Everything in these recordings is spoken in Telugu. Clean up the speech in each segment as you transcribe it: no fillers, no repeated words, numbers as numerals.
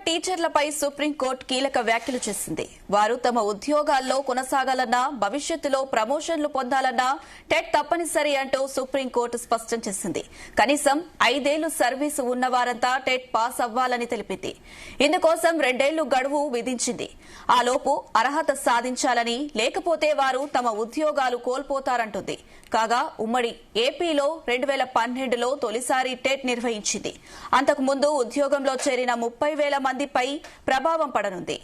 టీచర్లపై సుప్రీంకోర్టు కీలక వ్యాఖ్యలు చేసింది. వారు తమ ఉద్యోగాల్లో కొనసాగాలన్నా, భవిష్యత్తులో ప్రమోషన్లు పొందాలన్నా టెట్ తప్పనిసరి అంటూ సుప్రీంకోర్టు స్పష్టం చేసింది. కనీసం 5 ఏళ్లు సర్వీసు ఉన్నవారంతా టెట్ పాస్ అవ్వాలని తెలిపింది. ఇందుకోసం 2 ఏళ్లు గడువు విధించింది. ఆలోపు అర్హత సాధించాలని, లేకపోతే వారు తమ ఉద్యోగాలు కోల్పోతారంటుంది. కాగా ఉమ్మడి ఏపీలో 2012లో తొలిసారి టెట్ నిర్వహించింది. అంతకుముందు ఉద్యోగంలో చేరిన 30,000 మందిపై ప్రభావం పడనుంది.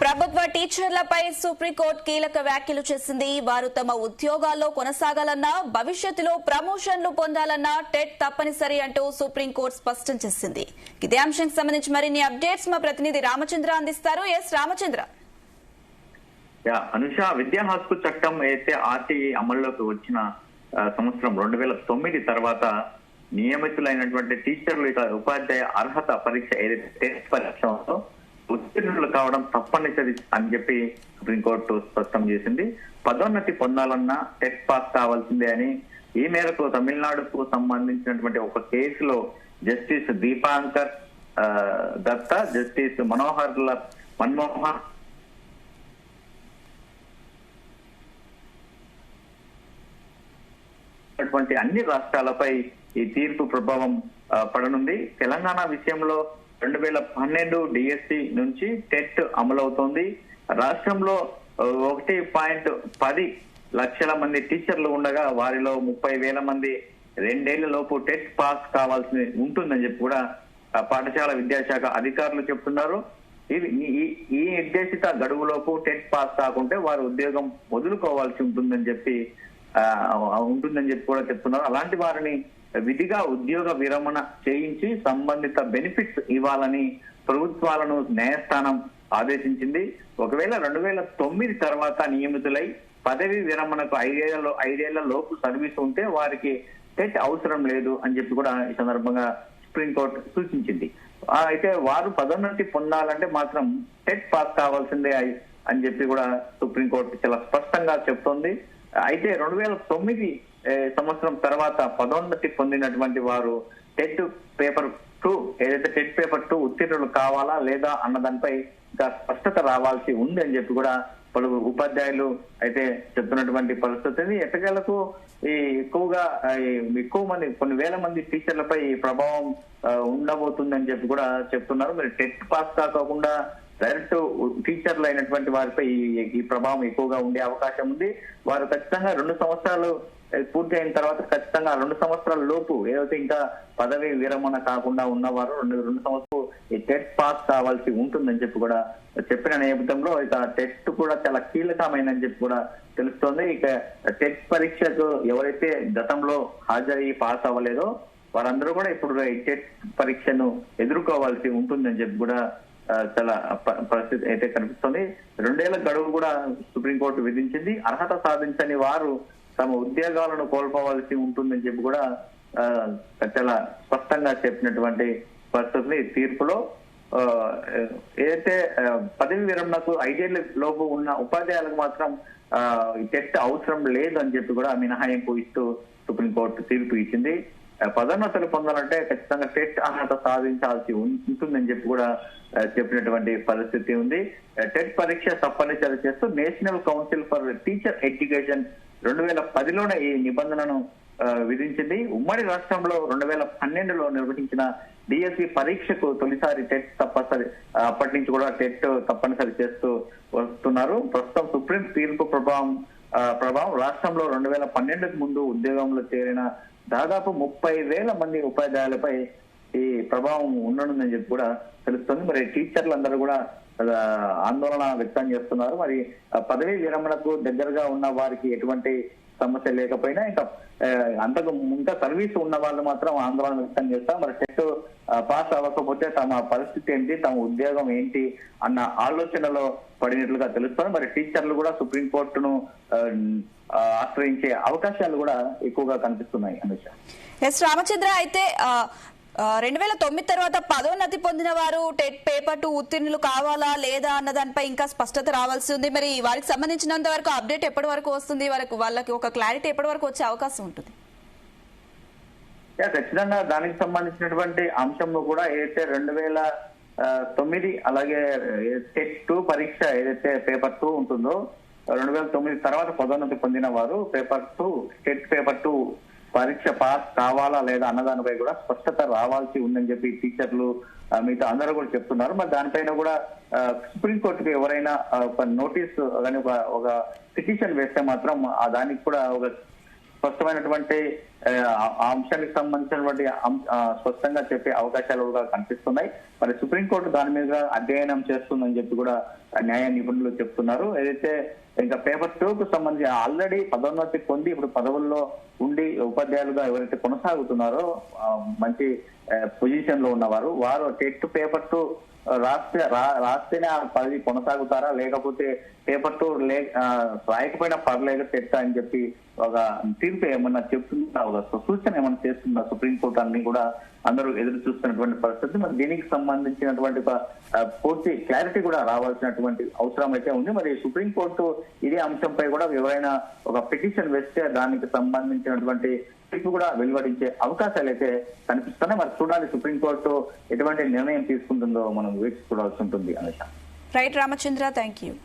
ప్రభుత్వ టీచర్లపై సుప్రీంకోర్టు కీలక వ్యాఖ్యలు చేసింది. వారు తమ ఉద్యోగాల్లో కొనసాగాలన్నా, భవిష్యత్తులో ప్రమోషన్లు పొందాలన్నా టెట్ తప్పనిసరి అంటూ సుప్రీంకోర్టు స్పష్టం చేసింది. ఇదే అంశానికి సంబంధించి మరిన్ని అప్డేట్స్ మా ప్రతినిధి రామచంద్ర అందిస్తారు. ఎస్ రామచంద్ర. అనుష, విద్యా హక్కు చట్టం అయితే ఆర్టీఈ అమల్లోకి వచ్చిన సంవత్సరం 2009 తర్వాత నియమితులైనటువంటి టీచర్లు ఉపాధ్యాయ అర్హత పరీక్ష ఏదైతే టెస్ట్ పరీక్ష ఉందో ఉత్తీర్ణులు కావడం తప్పనిసరి అని చెప్పి సుప్రీంకోర్టు స్పష్టం చేసింది. పదోన్నతి పొందాలన్నా టెట్ పాస్ కావాల్సిందే అని. ఈ మేరకు తమిళనాడుకు సంబంధించినటువంటి ఒక కేసులో జస్టిస్ దీపాంకర్ దత్తా, జస్టిస్ మన్మోహన్ అటువంటి అన్ని రాష్ట్రాలపై ఈ తీర్పు ప్రభావం పడనుంది. తెలంగాణ విషయంలో 2012 డిఎస్సి నుంచి టెట్ అమలవుతోంది. రాష్ట్రంలో 1.10 లక్షల మంది టీచర్లు ఉండగా వారిలో 30,000 మంది 2 ఏళ్ల లోపు టెట్ పాస్ కావాల్సి ఉంటుందని చెప్పి కూడా పాఠశాల విద్యాశాఖ అధికారులు చెప్తున్నారు. ఈ నిర్దేశిత గడువులోపు టెట్ పాస్ కాకుంటే వారు ఉద్యోగం వదులుకోవాల్సి ఉంటుందని చెప్పి కూడా చెప్తున్నారు. అలాంటి వారిని విధిగా ఉద్యోగ విరమణ చేయించి సంబంధిత బెనిఫిట్స్ ఇవ్వాలని ప్రభుత్వాలను న్యాయస్థానం ఆదేశించింది. ఒకవేళ 2009 తర్వాత నియమితులై పదవి విరమణకు 5 ఏళ్ల లోపు సర్వీస్ ఉంటే వారికి టెట్ అవసరం లేదు అని చెప్పి కూడా ఈ సందర్భంగా సుప్రీంకోర్టు సూచించింది. అయితే వారు పదోన్నతి పొందాలంటే మాత్రం టెట్ పాస్ కావాల్సిందే అని చెప్పి కూడా సుప్రీంకోర్టు చాలా స్పష్టంగా చెప్తోంది. అయితే 2009 సంవత్సరం తర్వాత పదోన్నతి పొందినటువంటి వారు టెట్ పేపర్ 2 ఏదైతే టెట్ పేపర్ 2 ఉత్తీర్ణులు కావాలా లేదా అన్న దానిపై ఇంకా స్పష్టత రావాల్సి ఉంది అని చెప్పి కూడా పలువురు ఉపాధ్యాయులు అయితే చెప్తున్నటువంటి పరిస్థితి. ఎట్టకేలకు ఎక్కువ మంది కొన్ని వేల మంది టీచర్లపై ప్రభావం ఉండబోతుందని చెప్పి కూడా చెప్తున్నారు. మరి టెట్ పాస్ కాకుండా డైరెక్ట్ టీచర్లు అయినటువంటి వారిపై ఈ ప్రభావం ఎక్కువగా ఉండే అవకాశం ఉంది. వారు ఖచ్చితంగా 2 సంవత్సరాలు పూర్తి అయిన తర్వాత ఖచ్చితంగా 2 సంవత్సరాల లోపు ఏదైతే ఇంకా పదవి విరమణ కాకుండా ఉన్నవారు 2 సంవత్సరాలు ఈ టెట్ పాస్ కావాల్సి ఉంటుందని చెప్పి కూడా చెప్పిన నేపథ్యంలో ఇక టెట్ కూడా చాలా కీలకమైనని చెప్పి కూడా తెలుస్తోంది. ఇక టెట్ పరీక్షకు ఎవరైతే గతంలో హాజరయ్యి పాస్ అవ్వలేదో వారందరూ కూడా ఇప్పుడు ఈ టెట్ పరీక్షను ఎదుర్కోవాల్సి ఉంటుందని చెప్పి కూడా చాలా పరిస్థితి అయితే కనిపిస్తుంది. 2 ఏళ్ల గడువు కూడా సుప్రీంకోర్టు విధించింది. అర్హత సాధించని వారు తమ ఉద్యోగాలను కోల్పోవాల్సి ఉంటుందని చెప్పి కూడా చాలా స్పష్టంగా చెప్పినటువంటి పరిస్థితి. తీర్పులో ఏదైతే పదవి విరమణకు 5 ఏళ్ల లోపు ఉన్న ఉపాధ్యాయులకు మాత్రం టెట్ అవసరం లేదు అని చెప్పి కూడా మినహాయింపు ఇస్తూ సుప్రీంకోర్టు తీర్పు ఇచ్చింది. పదోన్నతులు పొందాలంటే ఖచ్చితంగా టెట్ అర్హత సాధించాల్సి ఉంటుందని చెప్పి కూడా చెప్పినటువంటి పరిస్థితి ఉంది. టెట్ పరీక్ష తప్పనిసరి చేస్తూ national council for teacher education 2010లోనే ఈ నిబంధనను విధించింది. ఉమ్మడి రాష్ట్రంలో 2012లో నిర్వహించిన డిఎస్సి పరీక్షకు తొలిసారి టెట్ తప్పనిసరి, అప్పటి నుంచి కూడా టెట్ తప్పనిసరి చేస్తూ వస్తున్నారు. ప్రస్తుతం సుప్రీం తీర్పు ప్రభావం రాష్ట్రంలో 2012కు ముందు ఉద్యోగంలో చేరిన దాదాపు 30,000 మంది ఉపాధ్యాయులపై ఈ ప్రభావం ఉండనుందని చెప్పి కూడా తెలుస్తుంది. మరి టీచర్లందరూ కూడా ఆందోళన వ్యక్తం చేస్తున్నారు. మరి పదవీ విరమణకు దగ్గరగా ఉన్న వారికి ఎటువంటి సమస్య లేకపోయినా ఇంకా ఇంకా సర్వీస్ ఉన్న వాళ్ళు మాత్రం ఆందోళన వ్యక్తం చేస్తాం. మరి టెట్ పాస్ అవ్వకపోతే తమ పరిస్థితి ఏంటి, తమ ఉద్యోగం ఏంటి అన్న ఆలోచనలో పడినట్లుగా తెలుస్తుంది. మరి టీచర్లు కూడా సుప్రీంకోర్టును ఆశ్రయించే అవకాశాలు కూడా ఎక్కువగా కనిపిస్తున్నాయి. అనుష. ఎస్ రామచంద్ర, అయితే 2009 తర్వాత పదోన్నతి పొందిన వారు టెట్ పేపర్ 2 ఉత్తీర్ణులు కావాలా లేదా అన్న దానిపై ఇంకా స్పష్టత రావాల్సి ఉంది. మరి వారికి సంబంధించినంత వరకు అప్డేట్ ఎప్పటి వరకు వస్తుంది, వాళ్ళకి ఒక క్లారిటీ ఎప్పటి వరకు వచ్చే అవకాశం ఉంటుంది? ఖచ్చితంగా దానికి సంబంధించినటువంటి అంశంలో కూడా ఏదైతే 2009 అలాగే టెట్ 2 పరీక్ష ఏదైతే పేపర్ 2 ఉంటుందో 2009 తర్వాత పదోన్నతి పొందిన వారు టెట్ పేపర్ 2 పరీక్ష పాస్ కావాలా లేదా అన్నదానిపై కూడా స్పష్టత రావాల్సి ఉందని చెప్పి టీచర్లు మిగతా అందరూ కూడా చెప్తున్నారు. మరి దానిపైన కూడా సుప్రీంకోర్టుకి ఎవరైనా ఒక నోటీస్ కానీ ఒక పిటిషన్ వేస్తే మాత్రం దానికి కూడా ఒక స్పష్టమైనటువంటి ఆ అంశానికి సంబంధించినటువంటి స్పష్టంగా చెప్పే అవకాశాలు కూడా కనిపిస్తున్నాయి. మరి సుప్రీంకోర్టు దాని మీద అధ్యయనం చేస్తుందని చెప్పి కూడా న్యాయ నిపుణులు చెప్తున్నారు. ఏదైతే ఇంకా పేపర్ 2కు సంబంధించి ఆల్రెడీ పదోన్నతి పొంది ఇప్పుడు పదవుల్లో ఉండి ఉపాధ్యాయులుగా ఎవరైతే కొనసాగుతున్నారో మంచి పొజిషన్ లో ఉన్నవారు వారు టెట్ పేపర్ 2 రాస్తేనే ఆ పదవి కొనసాగుతారా, లేకపోతే పేపర్ 2 రాయకపోయినా పర్లేదు టెట్ అని చెప్పి ఒక తీర్పు ఏమన్నా చెప్తుందా, ఒక సూచన ఏమన్నా చేస్తుందా సుప్రీంకోర్టు అన్ని కూడా అందరూ ఎదురు చూస్తున్నటువంటి పరిస్థితి. మరి దీనికి సంబంధించినటువంటి పూర్తి క్లారిటీ కూడా రావాల్సినటువంటి అవసరం అయితే ఉంది. మరి సుప్రీంకోర్టు ఇదే అంశంపై కూడా ఎవరైనా ఒక పిటిషన్ వేస్తే దానికి సంబంధించినటువంటి తీర్పు కూడా వెలువడించే అవకాశాలు అయితే కనిపిస్తున్నాయి. మరి చూడాలి సుప్రీంకోర్టు ఎటువంటి నిర్ణయం తీసుకుంటుందో మనం వేచి చూడాల్సి ఉంటుంది. Anusha. Right Ramachandra, thank you.